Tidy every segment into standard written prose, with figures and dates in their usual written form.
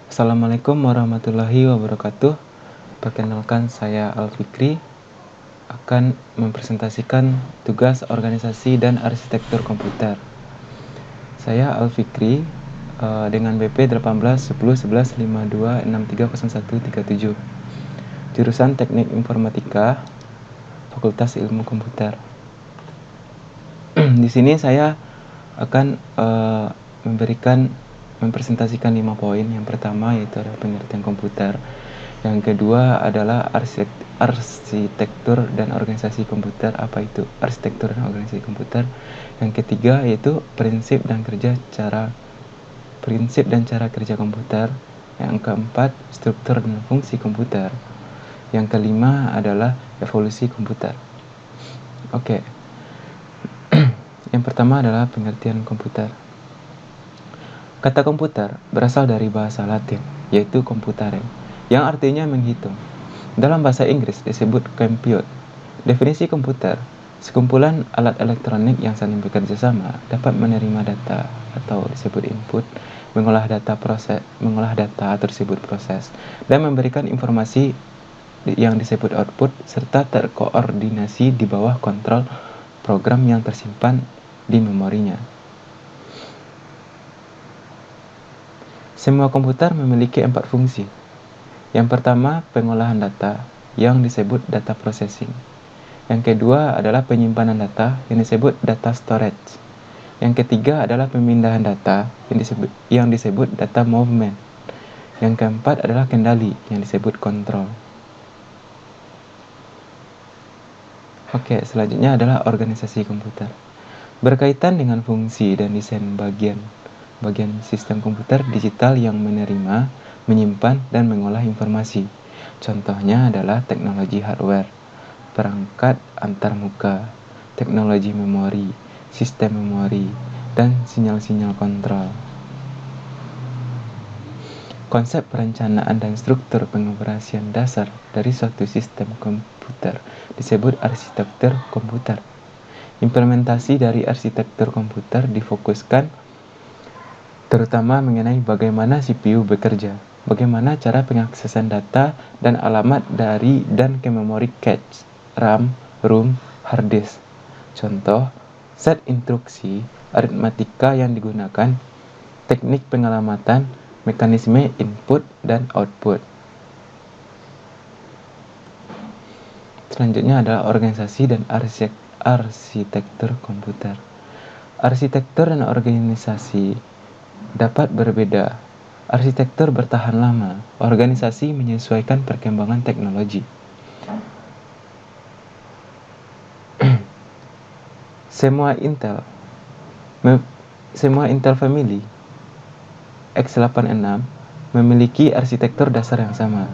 Assalamualaikum warahmatullahi wabarakatuh. Perkenalkan, saya Al-Fikri akan mempresentasikan tugas organisasi dan arsitektur komputer. Saya Al-Fikri dengan BP 18101152630137, jurusan Teknik Informatika, Fakultas Ilmu Komputer. Di sini saya akan mempresentasikan 5 poin. Yang pertama yaitu adalah pengertian komputer. Yang kedua adalah arsitektur dan organisasi komputer. Apa itu arsitektur dan organisasi komputer? Yang ketiga yaitu prinsip dan cara kerja komputer. Yang keempat, struktur dan fungsi komputer. Yang kelima adalah evolusi komputer. Oke. Yang pertama adalah pengertian komputer. Kata komputer berasal dari bahasa Latin, yaitu computare, yang artinya menghitung. Dalam bahasa Inggris disebut compute. Definisi komputer, sekumpulan alat elektronik yang saling bekerja sama dapat menerima data atau disebut input, mengolah data atau disebut proses, dan memberikan informasi yang disebut output, serta terkoordinasi di bawah kontrol program yang tersimpan di memorinya. Semua komputer memiliki 4 fungsi. Yang pertama, pengolahan data yang disebut data processing. Yang kedua adalah penyimpanan data yang disebut data storage. Yang ketiga adalah pemindahan data yang disebut data movement. Yang keempat adalah kendali yang disebut control. Oke, selanjutnya adalah organisasi komputer. Berkaitan dengan fungsi dan desain bagian sistem komputer digital yang menerima, menyimpan, dan mengolah informasi. Contohnya adalah teknologi hardware, perangkat antarmuka, teknologi memori, sistem memori, dan sinyal-sinyal kontrol. Konsep perencanaan dan struktur pengoperasian dasar dari suatu sistem komputer disebut arsitektur komputer. Implementasi dari arsitektur komputer difokuskan terutama mengenai bagaimana CPU bekerja, bagaimana cara pengaksesan data dan alamat dari dan ke memori cache, RAM, ROM, hard disk. Contoh, set instruksi, aritmatika yang digunakan, teknik pengalamatan, mekanisme input dan output. Selanjutnya adalah organisasi dan arsitektur komputer. Arsitektur dan organisasi dapat berbeda. Arsitektur bertahan lama, organisasi menyesuaikan perkembangan teknologi. Semua Intel Family x86 memiliki arsitektur dasar yang sama.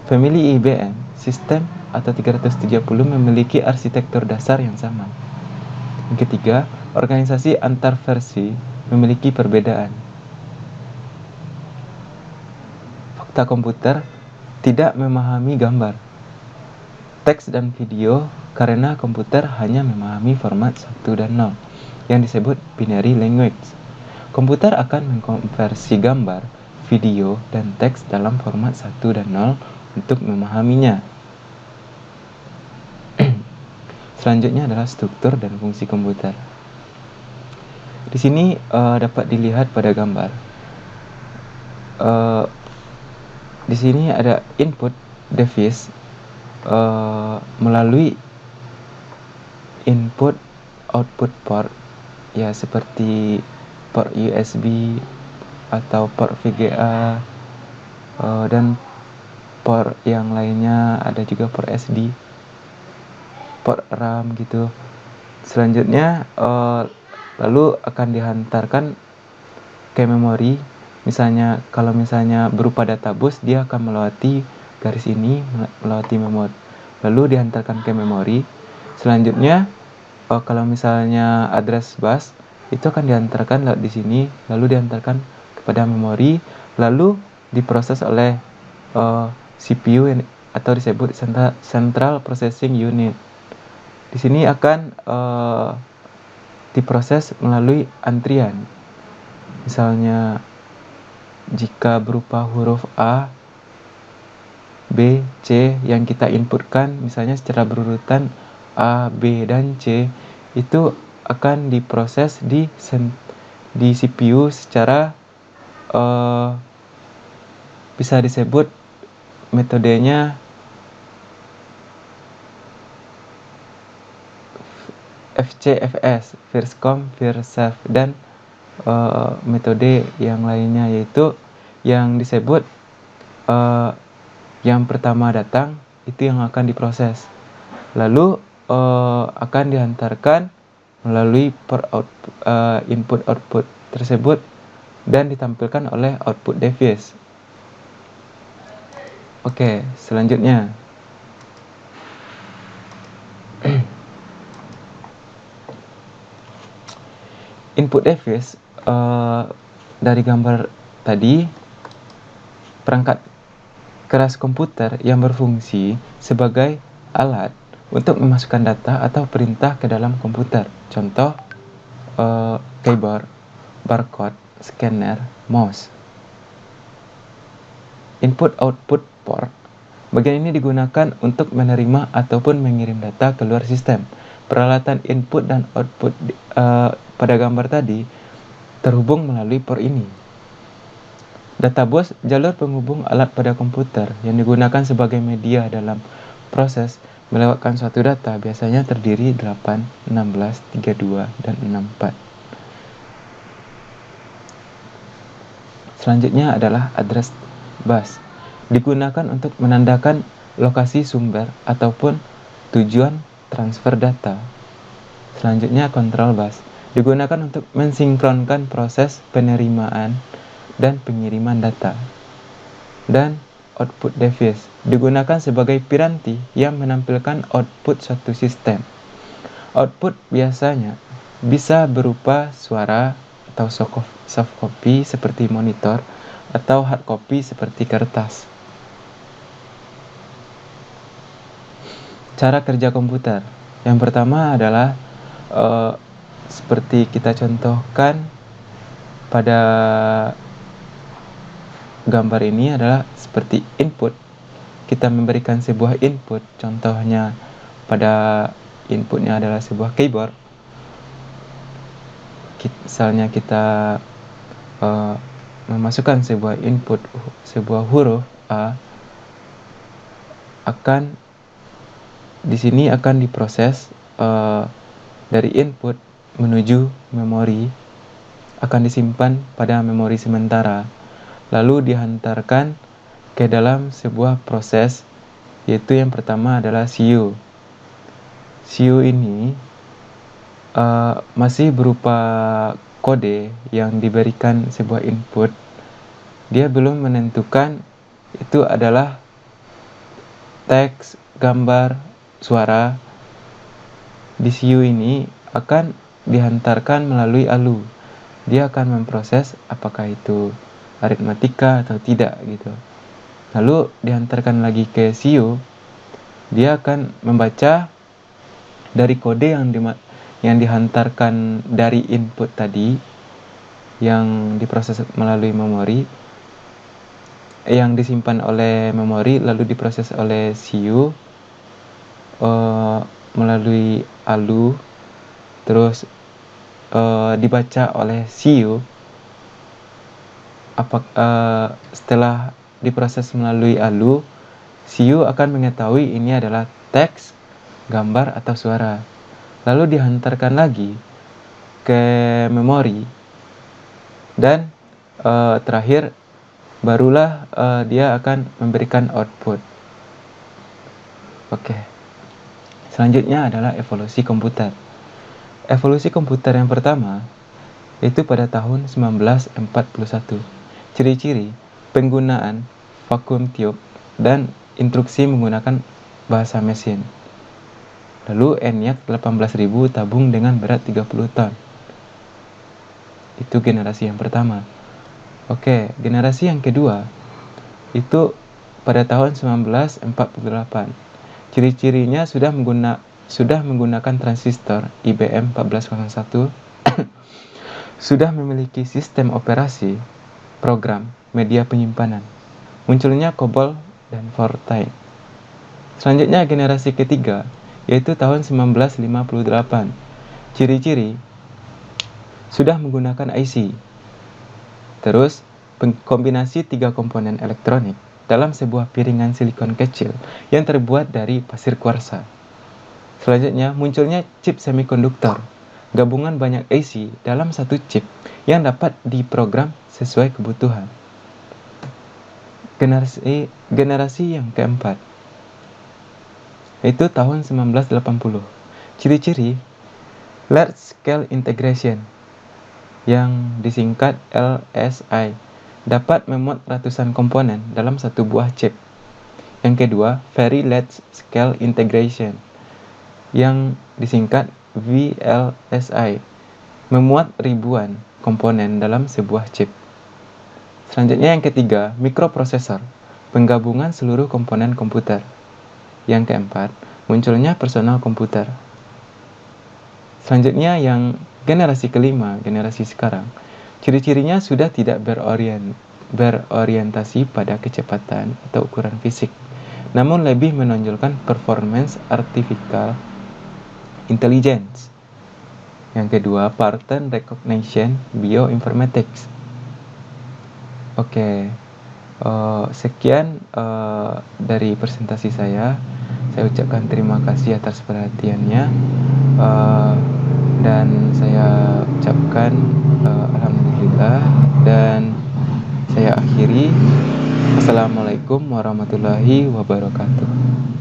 Family IBM System atau 370 memiliki arsitektur dasar yang sama. Yang ketiga, organisasi antar versi memiliki perbedaan. Fakta komputer tidak memahami gambar, teks dan video karena komputer hanya memahami format 1 dan 0 yang disebut binary language. Komputer akan mengkonversi gambar, video, dan teks dalam format 1 dan 0 untuk memahaminya. Selanjutnya adalah struktur dan fungsi komputer. Di sini dapat dilihat pada gambar. Di sini ada input device melalui input output port, ya seperti port USB atau port VGA dan port yang lainnya, ada juga port SD, port RAM gitu. Selanjutnya lalu akan dihantarkan ke memori. Kalau misalnya berupa data bus, dia akan melewati garis ini, melewati memori, lalu dihantarkan ke memori. Selanjutnya kalau misalnya address bus, itu akan dihantarkan lewat di sini, lalu dihantarkan kepada memori, lalu diproses oleh CPU atau disebut Central Processing Unit. Di sini akan diproses melalui antrian. Misalnya jika berupa huruf A, B, C yang kita inputkan misalnya secara berurutan A, B, dan C, itu akan diproses di CPU secara bisa disebut metodenya FCFS, first come first serve, dan metode yang lainnya yaitu yang disebut yang pertama datang itu yang akan diproses, lalu akan dihantarkan melalui input output tersebut dan ditampilkan oleh output device. Oke, selanjutnya input device dari gambar tadi, perangkat keras komputer yang berfungsi sebagai alat untuk memasukkan data atau perintah ke dalam komputer. Contoh keyboard, barcode, scanner, mouse. Input output port. Bagian ini digunakan untuk menerima ataupun mengirim data keluar sistem. Peralatan input dan output pada gambar tadi terhubung melalui port ini. Data bus, jalur penghubung alat pada komputer yang digunakan sebagai media dalam proses melewatkan suatu data, biasanya terdiri 8, 16, 32, dan 64. Selanjutnya adalah address bus. Digunakan untuk menandakan lokasi sumber ataupun tujuan transfer data. Selanjutnya control bus. Digunakan untuk mensinkronkan proses penerimaan dan pengiriman data. Dan output device digunakan sebagai piranti yang menampilkan output suatu sistem. Output biasanya bisa berupa suara atau soft copy seperti monitor atau hard copy seperti kertas. Cara kerja komputer. Yang pertama adalah seperti kita contohkan pada gambar ini adalah seperti input. Kita memberikan sebuah input, contohnya pada inputnya adalah sebuah keyboard. Misalnya kita memasukkan sebuah input, sebuah huruf A, akan di sini akan diproses dari input menuju memori, akan disimpan pada memori sementara, lalu dihantarkan ke dalam sebuah proses, yaitu yang pertama adalah CPU. CPU ini masih berupa kode yang diberikan sebuah input. Dia belum menentukan itu adalah teks, gambar, suara. Di CPU ini akan dihantarkan melalui ALU. Dia akan memproses apakah itu aritmatika atau tidak gitu. Lalu dihantarkan lagi ke CPU. Dia akan membaca dari kode yang dihantarkan dari input tadi, yang diproses melalui memori, yang disimpan oleh memori, lalu diproses oleh CPU melalui ALU, terus dibaca oleh CPU. Setelah diproses melalui ALU, CPU akan mengetahui ini adalah teks, gambar, atau suara. Lalu dihantarkan lagi ke memori, dan terakhir barulah dia akan memberikan output. Oke. Selanjutnya adalah evolusi komputer. Evolusi komputer yang pertama itu pada tahun 1941. Ciri-ciri penggunaan vacuum tube dan instruksi menggunakan bahasa mesin. Lalu ENIAC 18.000 tabung dengan berat 30 ton. Itu generasi yang pertama. Oke, generasi yang kedua itu pada tahun 1948. Ciri-cirinya sudah menggunakan transistor IBM 1401, sudah memiliki sistem operasi program media penyimpanan. Munculnya COBOL dan Fortran. Selanjutnya generasi ketiga, yaitu tahun 1958. Ciri-ciri sudah menggunakan IC. Terus, kombinasi 3 komponen elektronik dalam sebuah piringan silikon kecil yang terbuat dari pasir kuarsa. Selanjutnya, munculnya chip semikonduktor, gabungan banyak IC dalam satu chip yang dapat diprogram sesuai kebutuhan. Generasi yang keempat, itu tahun 1980. Ciri-ciri Large Scale Integration, yang disingkat LSI, dapat memuat ratusan komponen dalam satu buah chip. Yang kedua, Very Large Scale Integration, yang disingkat VLSI, memuat ribuan komponen dalam sebuah chip. Selanjutnya yang ketiga, mikroprosesor, penggabungan seluruh komponen komputer. Yang keempat, munculnya personal komputer. Selanjutnya yang generasi kelima, generasi sekarang, ciri-cirinya sudah tidak berorientasi pada kecepatan atau ukuran fisik, namun lebih menonjolkan performance artificial intelligence. Yang kedua, pattern recognition bioinformatics. Oke, sekian dari presentasi saya. Saya ucapkan terima kasih atas perhatiannya, dan saya ucapkan alhamdulillah, dan saya akhiri. Assalamualaikum warahmatullahi wabarakatuh.